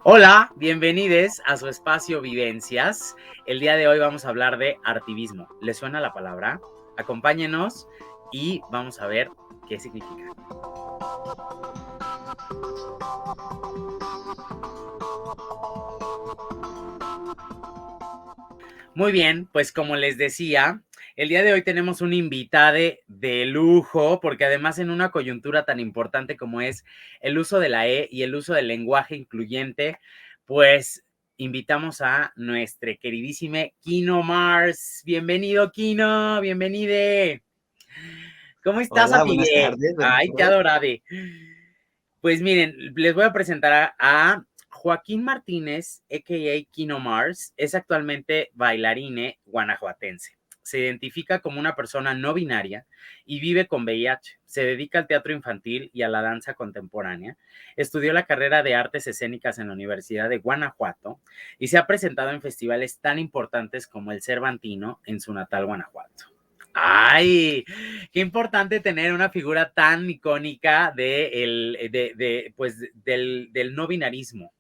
Hola, bienvenidos a su espacio Vivencias. El día de hoy vamos a hablar de artivismo. ¿Les suena la palabra? Acompáñenos y vamos a ver qué significa. Muy bien, pues como les decía, el día de hoy tenemos un invitado de lujo, porque además en una coyuntura tan importante como es el uso de la E y el uso del lenguaje incluyente, pues invitamos a nuestra queridísima Kino Mars. Bienvenido, Kino, bienvenide. ¿Cómo estás, Hola, buenas amigue? tardes, buenas Ay, qué tardes. adorable. Pues miren, les voy a presentar a Joaquín Martínez, a.k.a. Kino Mars. Es actualmente bailarine guanajuatense. Se identifica como una persona no binaria y vive con VIH. Se dedica al teatro infantil y a la danza contemporánea. Estudió la carrera de artes escénicas en la Universidad de Guanajuato y se ha presentado en festivales tan importantes como el Cervantino en su natal Guanajuato. Ay, qué importante tener una figura tan icónica pues, del no binarismo,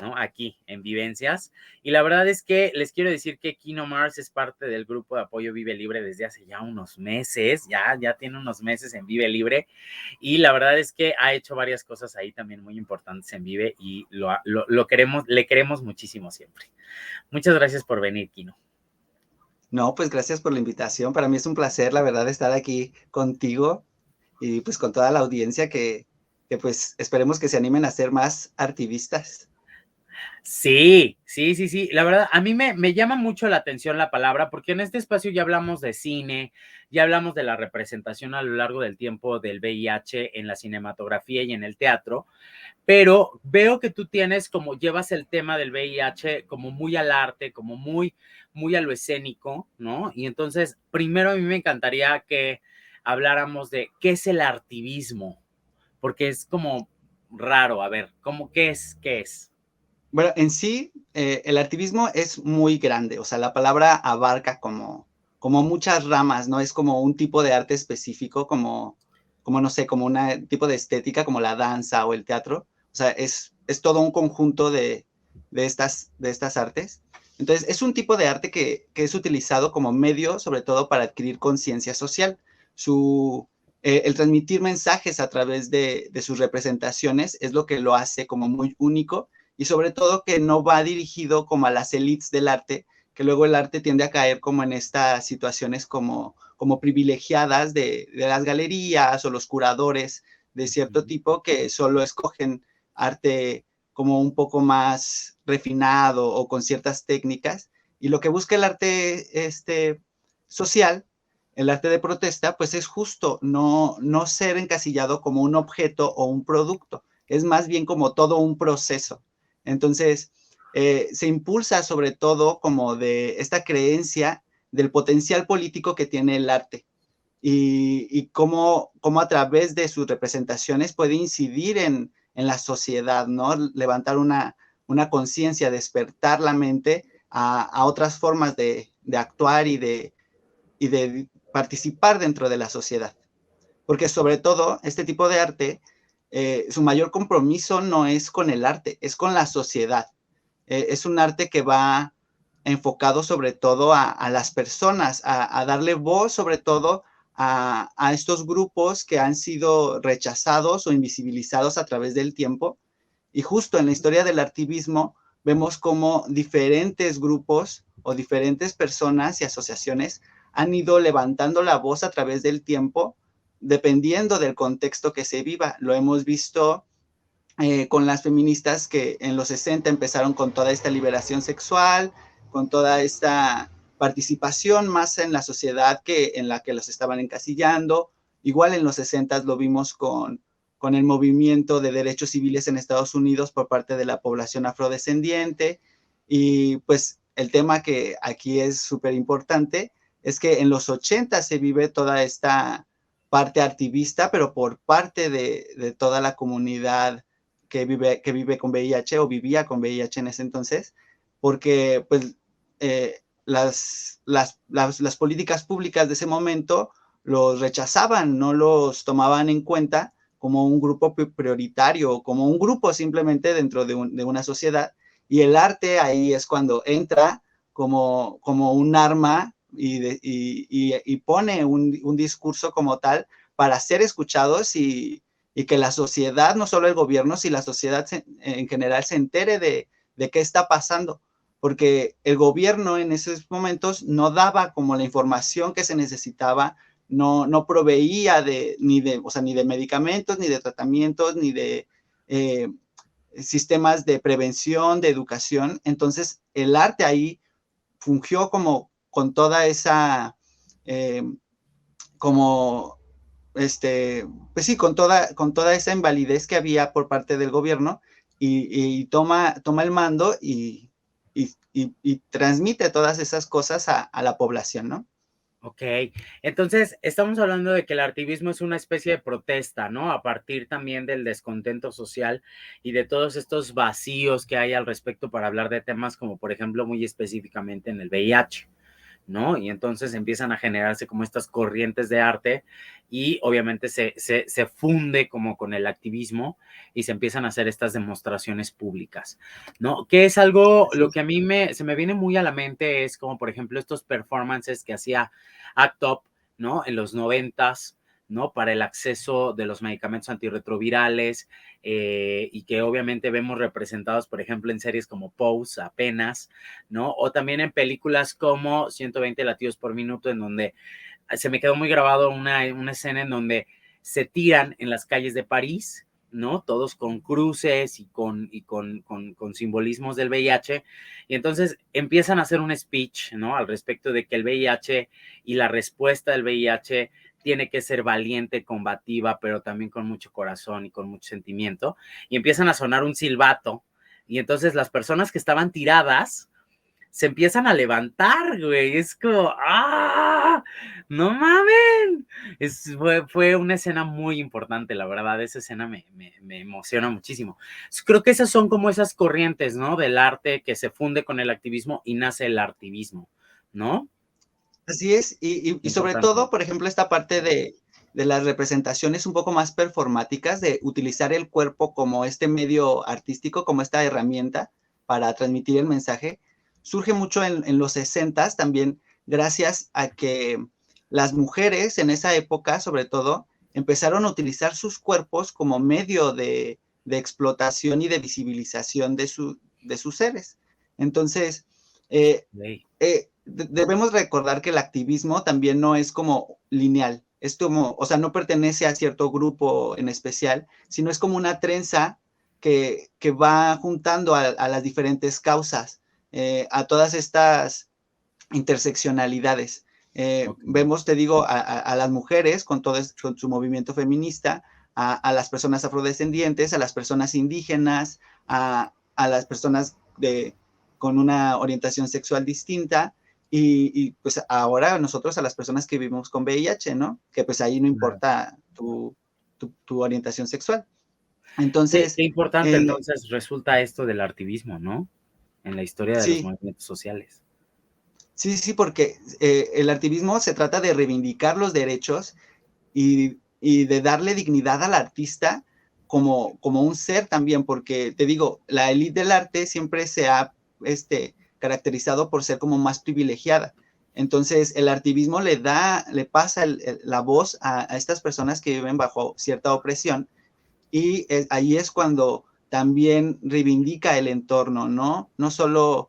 ¿no? Aquí en Vivencias. Y la verdad es que les quiero decir que Kino Mars es parte del grupo de apoyo Vive Libre desde hace ya unos meses, ya tiene unos meses en Vive Libre. Y la verdad es que ha hecho varias cosas ahí también muy importantes en Vive y lo queremos, le queremos muchísimo siempre. Muchas gracias por venir, Kino. No, pues gracias por la invitación. Para mí es un placer, la verdad, estar aquí contigo y pues con toda la audiencia que pues esperemos que se animen a ser más artivistas. Sí. La verdad, a mí me llama mucho la atención la palabra, porque en este espacio ya hablamos de cine, ya hablamos de la representación a lo largo del tiempo del VIH en la cinematografía y en el teatro, pero veo que tú tienes como llevas el tema del VIH como muy al arte, como muy a lo escénico, ¿no? Y entonces, primero a mí me encantaría que habláramos de qué es el artivismo, porque es como raro, a ver, ¿cómo qué es? ¿Qué es? Bueno, en sí, el activismo es muy grande, o sea, la palabra abarca como muchas ramas, ¿no? Es como un tipo de arte específico, como no sé, como un tipo de estética, como la danza o el teatro. O sea, es todo un conjunto de estas artes. Entonces, es un tipo de arte que es utilizado como medio, sobre todo para adquirir conciencia social. El transmitir mensajes a través de sus representaciones es lo que lo hace como muy único y sobre todo que no va dirigido como a las élites del arte, que luego el arte tiende a caer como en estas situaciones como privilegiadas de las galerías o los curadores de cierto tipo que solo escogen arte como un poco más refinado o con ciertas técnicas. Y lo que busca el arte social, el arte de protesta, pues es justo no ser encasillado como un objeto o un producto, es más bien como todo un proceso. Entonces, se impulsa sobre todo como de esta creencia del potencial político que tiene el arte y cómo a través de sus representaciones puede incidir en la sociedad, ¿no? Levantar una conciencia, despertar la mente a otras formas de actuar y de participar dentro de la sociedad. Porque sobre todo, este tipo de arte, su mayor compromiso no es con el arte, es con la sociedad. Es un arte que va enfocado sobre todo a las personas, a darle voz sobre todo a estos grupos que han sido rechazados o invisibilizados a través del tiempo. Y justo en la historia del activismo vemos cómo diferentes grupos o diferentes personas y asociaciones han ido levantando la voz a través del tiempo, dependiendo del contexto que se viva. Lo hemos visto con las feministas que en los 60 empezaron con toda esta liberación sexual, con toda esta participación más en la sociedad que en la que los estaban encasillando. Igual en los 60 lo vimos con el movimiento de derechos civiles en Estados Unidos por parte de la población afrodescendiente. Y pues el tema que aquí es súper importante es que en los 80 se vive toda esta parte activista, pero por parte de toda la comunidad que vive con VIH o vivía con VIH en ese entonces, porque pues las políticas públicas de ese momento los rechazaban, no los tomaban en cuenta como un grupo prioritario, como un grupo simplemente dentro de una sociedad, y el arte ahí es cuando entra como un arma y pone un discurso como tal para ser escuchados y que la sociedad, no solo el gobierno, sino la sociedad en general se entere de qué está pasando, porque el gobierno en esos momentos no daba como la información que se necesitaba, no proveía o sea, ni de medicamentos, ni de tratamientos, ni de sistemas de prevención, de educación. Entonces, el arte ahí fungió como con toda esa, como, pues sí, con toda esa invalidez que había por parte del gobierno y toma el mando y transmite todas esas cosas a la población, ¿no? Ok, entonces estamos hablando de que el activismo es una especie de protesta, ¿no? A partir también del descontento social y de todos estos vacíos que hay al respecto para hablar de temas como, por ejemplo, muy específicamente en el VIH. ¿No? Y entonces empiezan a generarse como estas corrientes de arte y obviamente se funde como con el activismo y se empiezan a hacer estas demostraciones públicas, ¿no? Que es algo, Así lo es. que a mí se me viene muy a la mente es como, por ejemplo, estos performances que hacía ACT UP, ¿no? En los 90s, ¿no? Para el acceso de los medicamentos antirretrovirales y que obviamente vemos representados, por ejemplo, en series como Pose apenas, ¿no? O también en películas como 120 latidos por minuto, en donde se me quedó muy grabado una escena en donde se tiran en las calles de París, ¿no? Todos con cruces y con simbolismos del VIH, y entonces empiezan a hacer un speech, ¿no? Al respecto de que el VIH y la respuesta del VIH tiene que ser valiente, combativa, pero también con mucho corazón y con mucho sentimiento, y empiezan a sonar un silbato, y entonces las personas que estaban tiradas se empiezan a levantar, güey. Es como, ¡ah! ¡No mamen! Fue una escena muy importante, la verdad. Esa escena me emociona muchísimo. Creo que esas son como esas corrientes, ¿no? Del arte que se funde con el activismo y nace el artivismo, ¿no? Así es, y sobre Importante. todo, por ejemplo, esta parte de las representaciones un poco más performáticas, de utilizar el cuerpo como este medio artístico, como esta herramienta para transmitir el mensaje, surge mucho en los 60 también, gracias a que las mujeres en esa época, sobre todo, empezaron a utilizar sus cuerpos como medio de explotación y de visibilización de sus seres. Entonces, eh, Sí, debemos recordar que el activismo también no es como lineal, es como, o sea, no pertenece a cierto grupo en especial, sino es como una trenza que va juntando a las diferentes causas, a todas estas interseccionalidades. ok, Vemos, te digo, a las mujeres con su movimiento feminista, a las personas afrodescendientes, a las personas indígenas, a las personas con una orientación sexual distinta y, pues ahora nosotros a las personas que vivimos con VIH, ¿no? Que pues ahí no claro. importa tu orientación sexual. Qué Entonces, importante entonces resulta esto del artivismo, ¿no? En la historia de los sí, movimientos sociales. sí, porque el activismo se trata de reivindicar los derechos y de darle dignidad al artista como un ser también, porque te digo, la élite del arte siempre se ha caracterizado por ser como más privilegiada. Entonces, el artivismo le pasa la voz a estas personas que viven bajo cierta opresión y ahí es cuando también reivindica el entorno, ¿no? No solo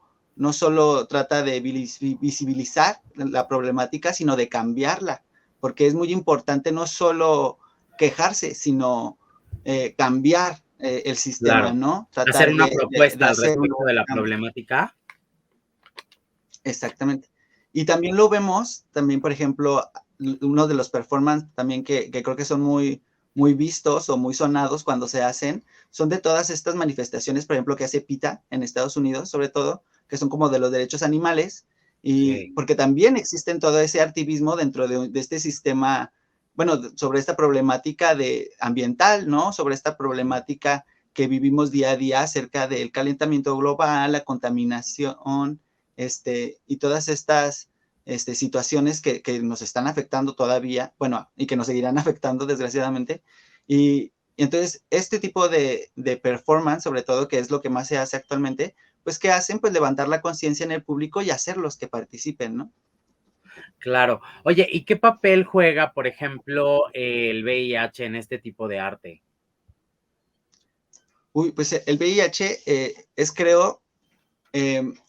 trata de visibilizar la problemática, sino de cambiarla, porque es muy importante no solo quejarse, sino cambiar el sistema, Claro. ¿no? Hacer Tratar una de propuesta al hacer un respecto nuevo de la cambio. problemática. Exactamente. Y también lo vemos, también, por ejemplo, uno de los performances también que creo que son muy vistos o muy sonados cuando se hacen, son de todas estas manifestaciones, por ejemplo, que hace PETA en Estados Unidos, sobre todo, que son como de los derechos animales, y Sí, porque también existen todo ese activismo dentro de este sistema, bueno, sobre esta problemática ambiental, ¿no? Sobre esta problemática que vivimos día a día acerca del calentamiento global, la contaminación, y todas estas situaciones que nos están afectando todavía, bueno, y que nos seguirán afectando desgraciadamente. Y, Y entonces, este tipo de performance, sobre todo, que es lo que más se hace actualmente, pues, ¿qué hacen? Pues levantar la conciencia en el público y hacerlos que participen, ¿no? Claro. Oye, ¿y qué papel juega, por ejemplo, el VIH en este tipo de arte? Uy, pues el VIH es, creo,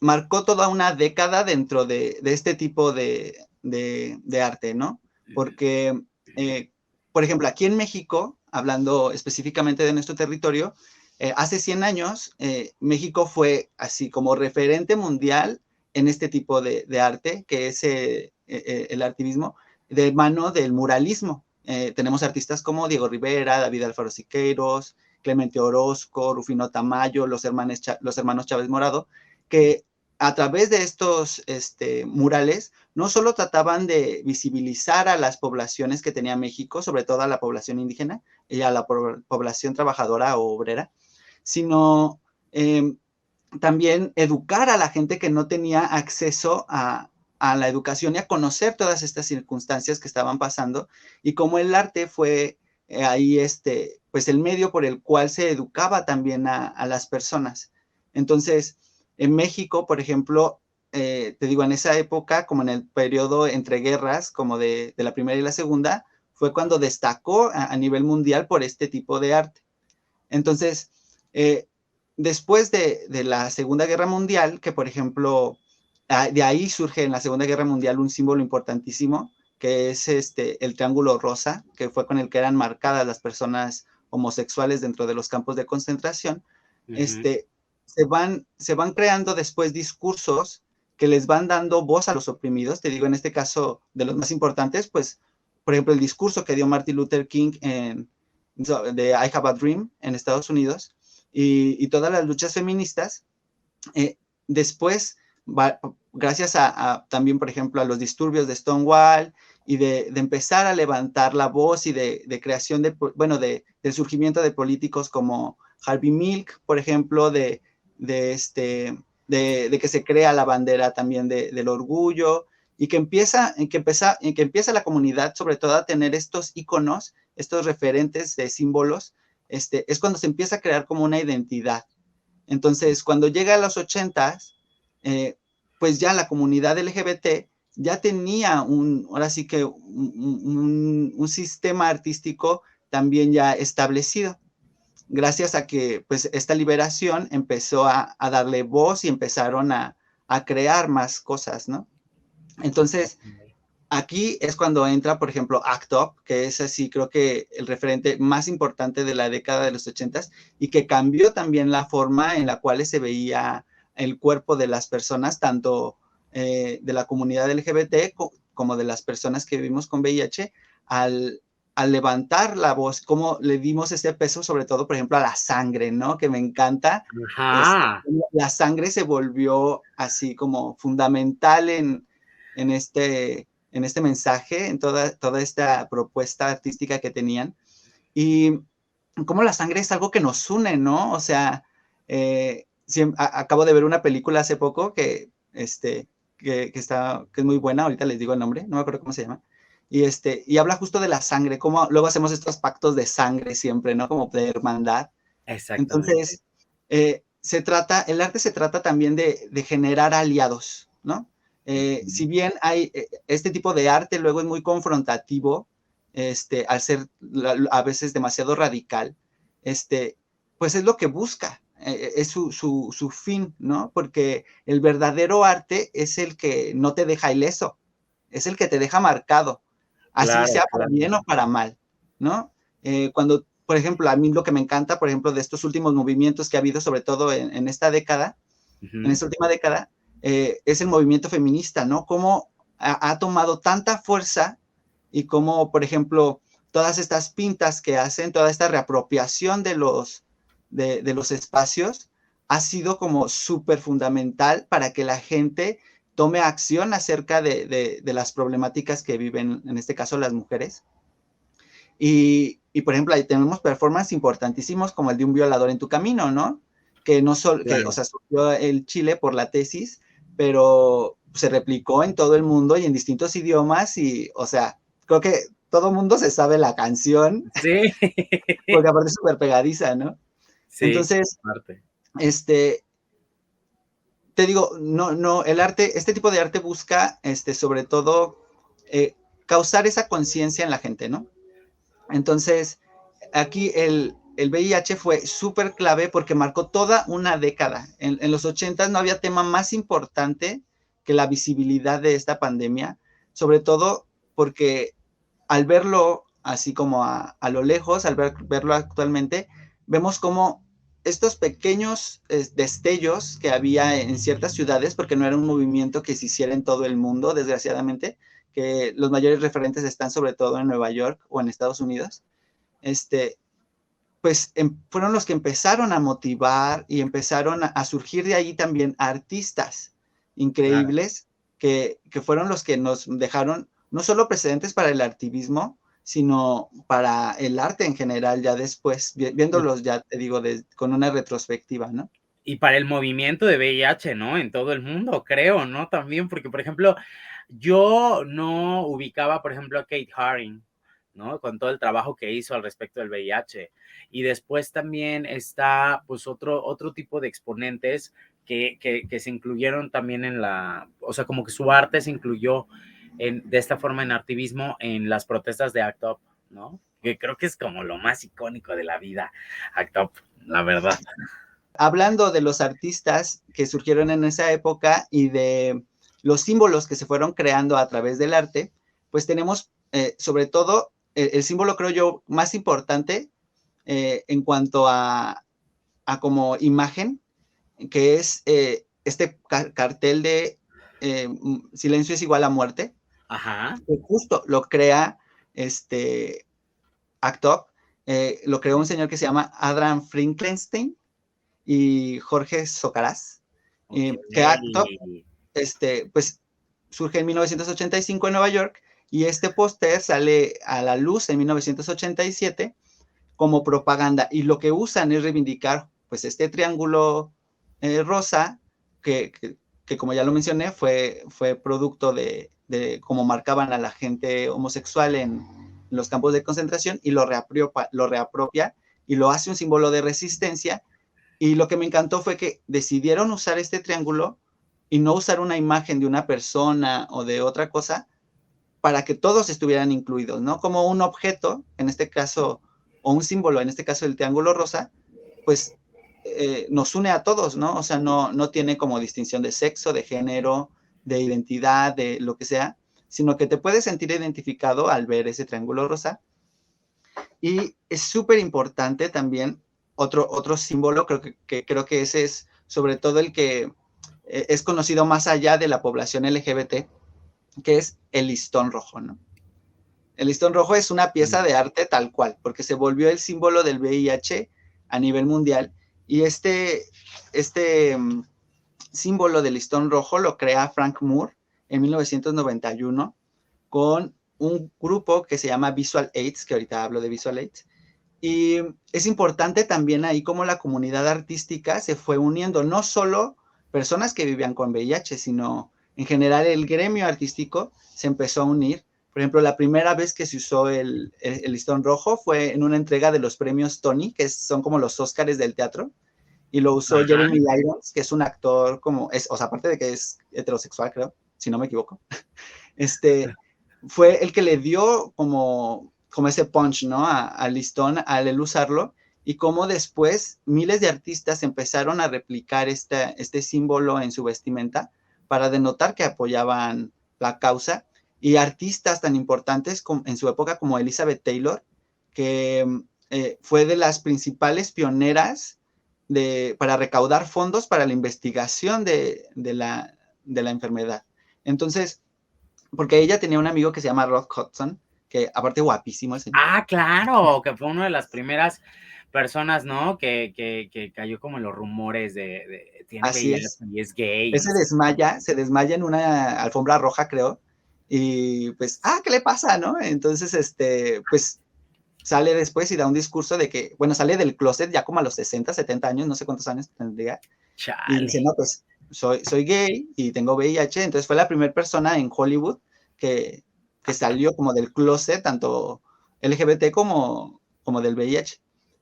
marcó toda una década dentro de este tipo de arte, ¿no? Porque, eh, por ejemplo, aquí en México, hablando específicamente de nuestro territorio, hace 100 años, México fue así como referente mundial en este tipo de arte, que es el artivismo, de mano del muralismo. Tenemos artistas como Diego Rivera, David Alfaro Siqueiros, Clemente Orozco, Rufino Tamayo, los hermanos Chávez Morado, que a través de estos murales no solo trataban de visibilizar a las poblaciones que tenía México, sobre todo a la población indígena y a la población trabajadora o obrera, sino eh, también educar a la gente que no tenía acceso a la educación y a conocer todas estas circunstancias que estaban pasando y cómo el arte fue ahí pues el medio por el cual se educaba también a las personas. Entonces, en México, por ejemplo, te digo, en esa época, como en el periodo entre guerras, como de la primera y la segunda, fue cuando destacó a nivel mundial por este tipo de arte. Entonces, después de la Segunda Guerra Mundial, que por ejemplo, de ahí surge en la Segunda Guerra Mundial un símbolo importantísimo, que es el Triángulo Rosa, que fue con el que eran marcadas las personas homosexuales dentro de los campos de concentración. Ujú. este, se van creando después discursos que les van dando voz a los oprimidos. Te digo, en este caso, de los más importantes, pues, por ejemplo, el discurso que dio Martin Luther King de I Have a Dream en Estados Unidos y todas las luchas feministas, después, gracias también, por ejemplo, a los disturbios de Stonewall y de empezar a levantar la voz y de creación bueno, del surgimiento de políticos como Harvey Milk, por ejemplo, de que se crea la bandera también del orgullo y que empieza la comunidad sobre todo a tener estos iconos, estos referentes de símbolos, es cuando se empieza a crear como una identidad. Entonces, cuando llega a los 80s, pues ya la comunidad LGBT ya tenía ahora sí que un sistema artístico también ya establecido, gracias a que pues esta liberación empezó a darle voz y empezaron a crear más cosas, ¿no? Entonces, Ok. aquí es cuando entra, por ejemplo, ACT UP, que es así, creo que el referente más importante de la década de los 80s y que cambió también la forma en la cual se veía el cuerpo de las personas, tanto de la comunidad LGBT como de las personas que vivimos con VIH, al levantar la voz, cómo le dimos ese peso, sobre todo, por ejemplo, a la sangre, ¿no? Que me encanta. Ajá. La sangre se volvió así como fundamental en este mensaje, en toda esta propuesta artística que tenían. Y cómo la sangre es algo que nos une, ¿no? O sea, acabo de ver una película hace poco que es muy buena, ahorita les digo el nombre, no me acuerdo cómo se llama, y habla justo de la sangre, cómo luego hacemos estos pactos de sangre siempre, ¿no? Como de hermandad. Exactamente. Entonces, el arte se trata también de generar aliados, ¿no? Si bien hay este tipo de arte, luego es muy confrontativo, al ser a veces demasiado radical, pues es lo que busca, es su fin, ¿no? Porque el verdadero arte es el que no te deja ileso, es el que te deja marcado, así Claro, sea para claro. bien o para mal, ¿no? Cuando, por ejemplo, a mí lo que me encanta, por ejemplo, de estos últimos movimientos que ha habido, sobre todo en esta década, en Ujú. esta última década, es el movimiento feminista, ¿no? Cómo ha tomado tanta fuerza y cómo, por ejemplo, todas estas pintas que hacen, toda esta reapropiación de los espacios, ha sido como súper fundamental para que la gente tome acción acerca de las problemáticas que viven, en este caso, las mujeres. Por ejemplo, ahí tenemos performances importantísimos como el de Un violador en tu camino, ¿no? Que no solo, o Claro. sea, surgió el Chile por la tesis, pero se replicó en todo el mundo y en distintos idiomas y, o sea, creo que todo mundo se sabe la canción, Sí. porque aparte es súper pegadiza, ¿no? Sí, Entonces, parte. te digo, no, el arte, este tipo de arte busca, sobre todo, eh, causar esa conciencia en la gente, ¿no? Entonces, aquí el VIH fue súper clave porque marcó toda una década. En los 80 no había tema más importante que la visibilidad de esta pandemia, sobre todo porque al verlo así como a lo lejos, al verlo actualmente, vemos como estos pequeños destellos que había en ciertas ciudades, porque no era un movimiento que se hiciera en todo el mundo, desgraciadamente, que los mayores referentes están sobre todo en Nueva York o en Estados Unidos, este, pues fueron los que empezaron a motivar y empezaron a surgir de ahí también artistas Claro. increíbles que fueron los que nos dejaron no solo precedentes para el activismo, sino para el arte en general, ya después, Y viéndolos ya, te digo, con una retrospectiva, ¿no? y para el movimiento de VIH, ¿no? En todo el mundo, creo, ¿no? También, porque, por ejemplo, yo no ubicaba, por ejemplo, a Kate Haring, ¿no? Con todo el trabajo que hizo al respecto del VIH. Y después también está, pues, otro tipo de exponentes que se incluyeron también en la, o sea, como que su arte se incluyó de esta forma en activismo en las protestas de ACT UP, ¿no? Que creo que es como lo más icónico de la vida, ACT UP, la verdad. Hablando de los artistas que surgieron en esa época y de los símbolos que se fueron creando a través del arte, pues tenemos sobre todo el símbolo, creo yo, más importante en cuanto a como imagen, que es este cartel de silencio es igual a muerte, Ajá. que justo lo crea ACT UP, lo creó un señor que se llama Adam Finkelstein y Jorge Socaraz, Ok. que ACT UP, pues surge en 1985 en Nueva York y este póster sale a la luz en 1987 como propaganda y lo que usan es reivindicar pues este triángulo rosa que como ya lo mencioné fue producto de cómo marcaban a la gente homosexual en los campos de concentración y lo reapropia y lo hace un símbolo de resistencia y lo que me encantó fue que decidieron usar este triángulo y no usar una imagen de una persona o de otra cosa para que todos estuvieran incluidos, ¿no? Como un objeto, en este caso, o un símbolo, en este caso el triángulo rosa, pues nos une a todos, ¿no? O sea, no tiene como distinción de sexo, de género, de identidad, de lo que sea, sino que te puedes sentir identificado al ver ese triángulo rosa. Y es súper importante también otro símbolo, creo que ese es sobre todo el que es conocido más allá de la población LGBT, que es el listón rojo, ¿no? El listón rojo es una pieza de arte tal cual, porque se volvió el símbolo del VIH a nivel mundial. Y este símbolo del listón rojo lo crea Frank Moore en 1991 con un grupo que se llama Visual AIDS, que ahorita hablo de Visual AIDS. Y es importante también ahí cómo la comunidad artística se fue uniendo, no solo personas que vivían con VIH, sino en general el gremio artístico se empezó a unir. Por ejemplo, la primera vez que se usó el listón rojo fue en una entrega de los premios Tony, que son como los Óscares del teatro, y lo usó Ajá. Jeremy Irons, que es un actor o sea, aparte de que es heterosexual, creo, si no me equivoco, fue el que le dio como ese punch, ¿no? Al listón al él usarlo y cómo después miles de artistas empezaron a replicar este símbolo en su vestimenta para denotar que apoyaban la causa y artistas tan importantes en su época como Elizabeth Taylor, que fue de las principales pioneras para recaudar fondos para la investigación de la enfermedad. Entonces, porque ella tenía un amigo que se llama Rod Hudson, que aparte guapísimo el señor. Ah, claro, que fue una de las primeras personas, ¿no? Que cayó como en los rumores tiene Así VIH es. y es gay, Él no sé. se desmaya en una alfombra roja, creo, y pues, ¿qué le pasa, no? Entonces, pues sale después y da un discurso de que, bueno, sale del closet ya como a los 60, 70 años, no sé cuántos años tendría, y Chale. dice, no, pues soy gay y tengo VIH, entonces fue la primera persona en Hollywood que que salió como del closet, tanto LGBT como del VIH.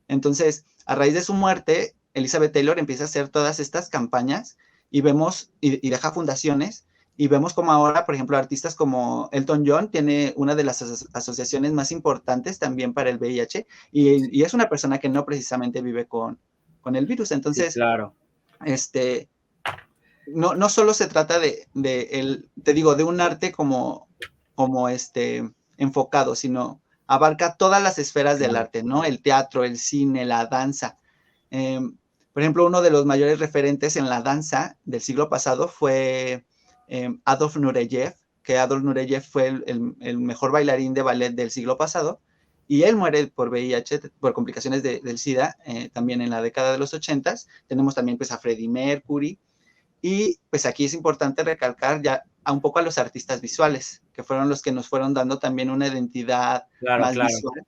Entonces, a raíz de su muerte, Elizabeth Taylor empieza a hacer todas estas campañas y vemos, y deja fundaciones, y vemos como ahora, por ejemplo, artistas como Elton John tiene una de las asociaciones más importantes también para el VIH, y es una persona que no precisamente vive con el virus. Sí, Entonces, claro. No solo se trata te digo, de un arte como enfocado, sino abarca todas las esferas del Claro. arte, ¿no? El teatro, el cine, la danza. Por ejemplo, uno de los mayores referentes en la danza del siglo pasado fue Adolf Nureyev, que Adolf Nureyev fue el mejor bailarín de ballet del siglo pasado, y él muere por VIH, por complicaciones del SIDA, también en la década de los 80s. Tenemos también pues a Freddie Mercury, y pues aquí es importante recalcar ya un poco a los artistas visuales, que fueron los que nos fueron dando también una identidad Claro, más claro. visual,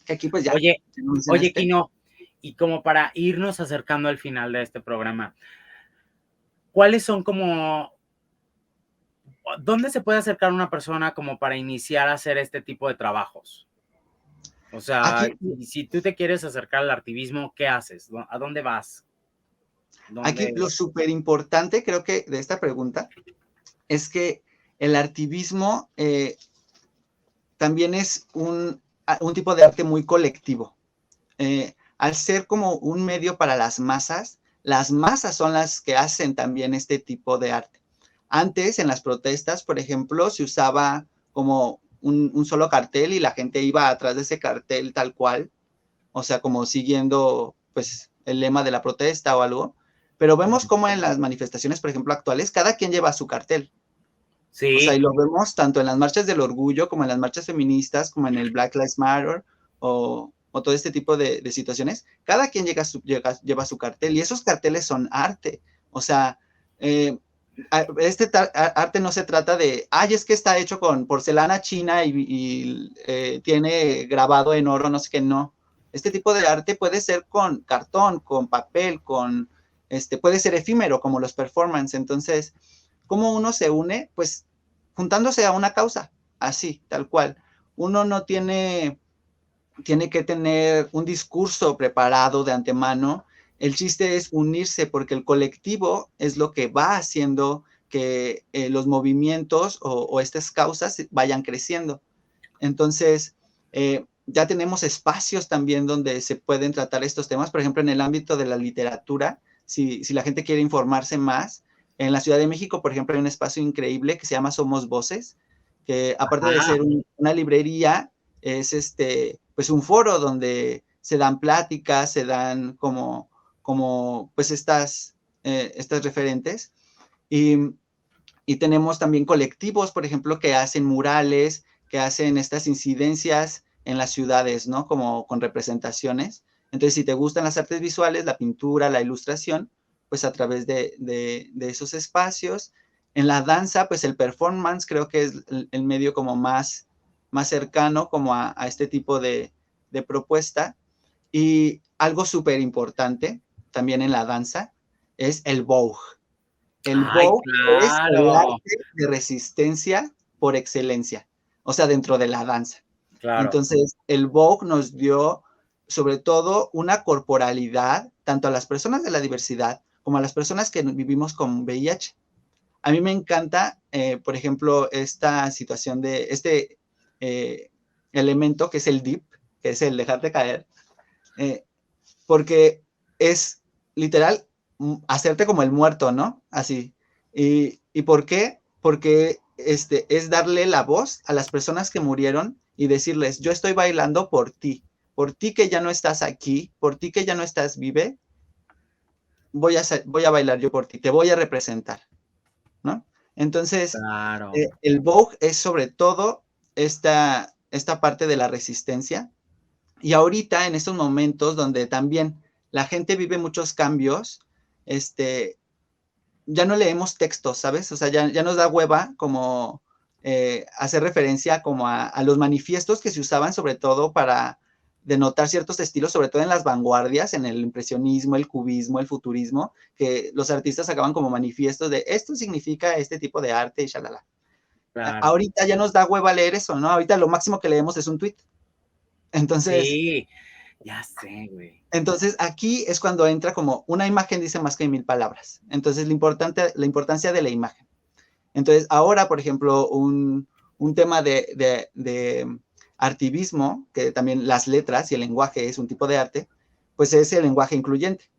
que aquí pues ya Oye, lo oye, mencionaste. Kino, y como para irnos acercando al final de este programa, ¿cuáles son como, dónde se puede acercar una persona como para iniciar a hacer este tipo de trabajos? O sea, Aquí, si tú te quieres acercar al activismo, ¿qué haces? ¿A dónde vas? aquí ¿Dónde? lo súper importante creo que de esta pregunta es que el activismo también es un tipo de arte muy colectivo. Al ser como un medio para las masas son las que hacen también este tipo de arte. Antes, en las protestas, por ejemplo, se usaba como un solo cartel y la gente iba atrás de ese cartel tal cual, o sea, como siguiendo pues el lema de la protesta o algo. Pero vemos como en las manifestaciones, por ejemplo, actuales, cada quien lleva su cartel. O sea, y Sí, lo vemos tanto en las marchas del orgullo como en las marchas feministas, como en el Black Lives Matter o todo este tipo de situaciones. Cada quien lleva su cartel y esos carteles son arte. O sea, arte no se trata de, ay, es que está hecho con porcelana china y tiene grabado en oro, no sé qué, no. Este tipo de arte puede ser con cartón, con papel, puede ser efímero, como los performance. Entonces, ¿cómo uno se une? Pues juntándose a una causa, así, tal cual. Uno no tiene que tener un discurso preparado de antemano. El chiste es unirse porque el colectivo es lo que va haciendo que los movimientos o estas causas vayan creciendo. Entonces, ya tenemos espacios también donde se pueden tratar estos temas, por ejemplo, en el ámbito de la literatura, si la gente quiere informarse más. En la Ciudad de México, por ejemplo, hay un espacio increíble que se llama Somos Voces, que aparte de ajá, ser una librería, es pues un foro donde se dan pláticas, se dan como pues estas referentes. Y, y tenemos también colectivos, por ejemplo, que hacen murales, que hacen estas incidencias en las ciudades, ¿no? Como con representaciones. Entonces, si te gustan las artes visuales, la pintura, la ilustración, pues a través de esos espacios. En la danza, pues el performance creo que es el medio como más cercano como a este tipo de propuesta. Y algo súper importante también en la danza es el Vogue. El ay, Vogue es el claro, arte de resistencia por excelencia, o sea, dentro de la danza. claro, Entonces, el Vogue nos dio, sobre todo, una corporalidad, tanto a las personas de la diversidad como a las personas que vivimos con VIH. A mí me encanta, por ejemplo, esta situación de este eh, elemento que es el dip, que es el dejarte caer, eh, porque es literal hacerte como el muerto, ¿no? Así. ¿Y por qué? Porque es darle la voz a las personas que murieron y decirles, yo estoy bailando por ti que ya no estás aquí, por ti que ya no estás vive, voy a bailar yo por ti, te voy a representar, ¿no? Entonces, claro. el Vogue es sobre todo esta parte de la resistencia. Y ahorita, en estos momentos donde también la gente vive muchos cambios, ya no leemos textos, ¿sabes? O sea, ya nos da hueva como hacer referencia como a los manifiestos que se usaban sobre todo para denotar ciertos estilos, sobre todo en las vanguardias, en el impresionismo, el cubismo, el futurismo, que los artistas sacaban como manifiestos de esto significa este tipo de arte y shalala. Claro. Ahorita ya nos da hueva leer eso, ¿no? Ahorita lo máximo que leemos es un tweet. Entonces, Sí, ya sé, güey. entonces aquí es cuando entra como una imagen dice más que 1000 palabras. Entonces, la importancia de la imagen. Entonces, ahora, por ejemplo, un tema de artivismo, que también las letras y el lenguaje es un tipo de arte, pues es el lenguaje incluyente.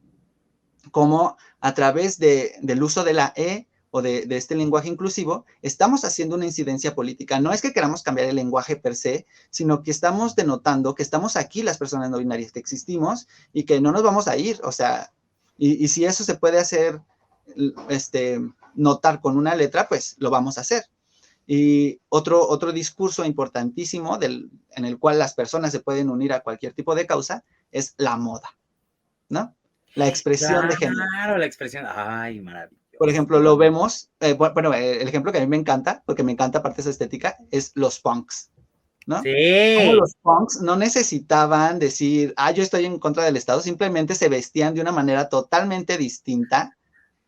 Como a través del uso de la E o de este lenguaje inclusivo, estamos haciendo una incidencia política. No es que queramos cambiar el lenguaje per se, sino que estamos denotando que estamos aquí las personas no binarias, que existimos y que no nos vamos a ir. O sea, y si eso se puede hacer, notar con una letra, pues lo vamos a hacer. Y otro discurso importantísimo en el cual las personas se pueden unir a cualquier tipo de causa es la moda, ¿no? La expresión de género. Claro, la expresión. Ay, Por maravilloso. ejemplo, lo vemos, bueno, el ejemplo que a mí me encanta, porque me encanta aparte esa estética, es los punks, ¿no? Como Sí, los punks no necesitaban decir, yo estoy en contra del Estado, simplemente se vestían de una manera totalmente distinta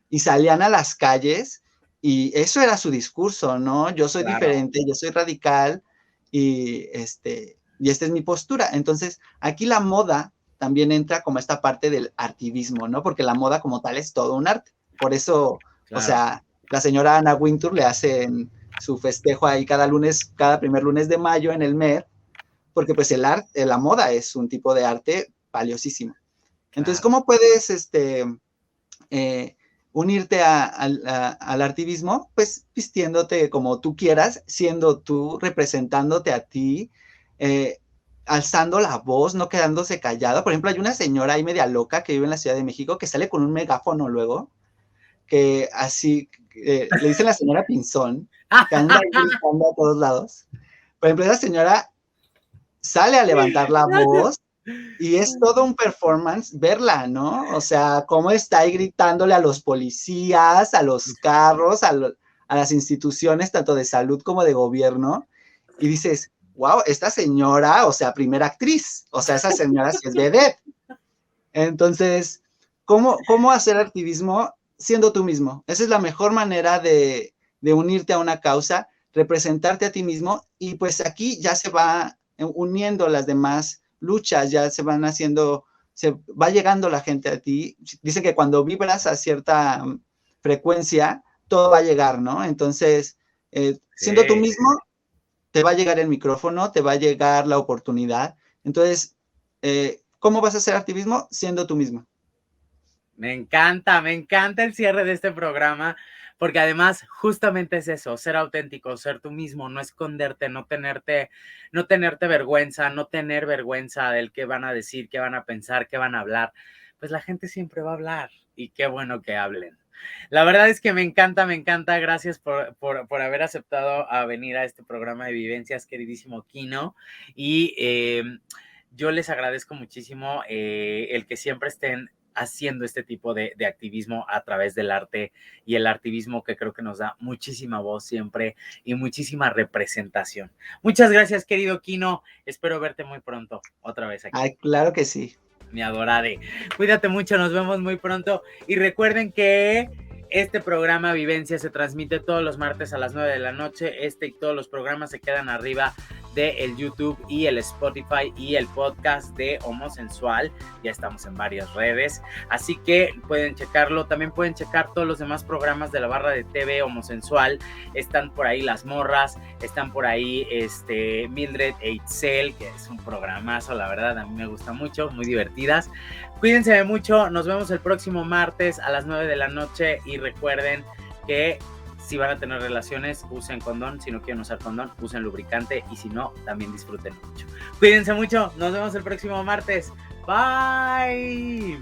y salían a las calles y eso era su discurso, ¿no? Yo soy claro. diferente, yo soy radical y esta es mi postura. Entonces, aquí la moda también entra como esta parte del artivismo, ¿no? Porque la moda como tal es todo un arte. Por eso, o Claro, sea, la señora Anna Wintour le hacen su festejo ahí cada lunes, cada primer lunes de mayo en el Met, porque pues el arte, la moda es un tipo de arte valiosísimo. Entonces, claro. ¿cómo puedes eh, unirte al artivismo? Pues vistiéndote como tú quieras, siendo tú, representándote a ti, eh, alzando la voz, no quedándose callada. Por ejemplo, hay una señora ahí media loca que vive en la Ciudad de México que sale con un megáfono luego, que así, le dicen la señora Pinzón, que anda ahí gritando a todos lados. Por ejemplo, esa señora sale a levantar la voz y es todo un performance verla, ¿no? O sea, cómo está ahí gritándole a los policías, a los carros, a las instituciones, tanto de salud como de gobierno, y dices, wow, esta señora, o sea, primera actriz, o sea, esa señora sí es vedette. Entonces, ¿cómo hacer activismo siendo tú mismo? Esa es la mejor manera de unirte a una causa, representarte a ti mismo, y pues aquí ya se va uniendo las demás luchas, ya se van haciendo, se va llegando la gente a ti. Dicen que cuando vibras a cierta frecuencia, todo va a llegar, ¿no? Entonces, siendo tú Sí, mismo, te va a llegar el micrófono, te va a llegar la oportunidad. Entonces, ¿cómo vas a hacer activismo? Siendo tú mismo. me encanta el cierre de este programa, porque además justamente es eso, ser auténtico, ser tú mismo, no esconderte, no tenerte vergüenza, no tener vergüenza del qué van a decir, qué van a pensar, qué van a hablar. Pues la gente siempre va a hablar y qué bueno que hablen. La verdad es que me encanta. Gracias por haber aceptado a venir a este programa de vivencias, queridísimo Kino. Y yo les agradezco muchísimo el que siempre estén haciendo este tipo de activismo a través del arte y el artivismo que creo que nos da muchísima voz siempre y muchísima representación. Muchas gracias, querido Kino. Espero verte muy pronto otra vez aquí. Ay, claro que sí. Mi adorade. Cuídate mucho, nos vemos muy pronto. Y recuerden que este programa Vivencia se transmite todos los martes a las 9 de la noche. Este y todos los programas se quedan arriba de el YouTube y el Spotify y el podcast de Homosensual. Ya estamos en varias redes, así que pueden checarlo. También pueden checar todos los demás programas de la barra de TV Homosensual. Están por ahí Las Morras, están por ahí Mildred e Itzel, que es un programazo, la verdad, a mí me gusta mucho, muy divertidas. Cuídense mucho, nos vemos el próximo martes a las 9 de la noche y recuerden que si van a tener relaciones, usen condón. Si no quieren usar condón, usen lubricante. Y si no, también disfruten mucho. Cuídense mucho. Nos vemos el próximo martes. Bye.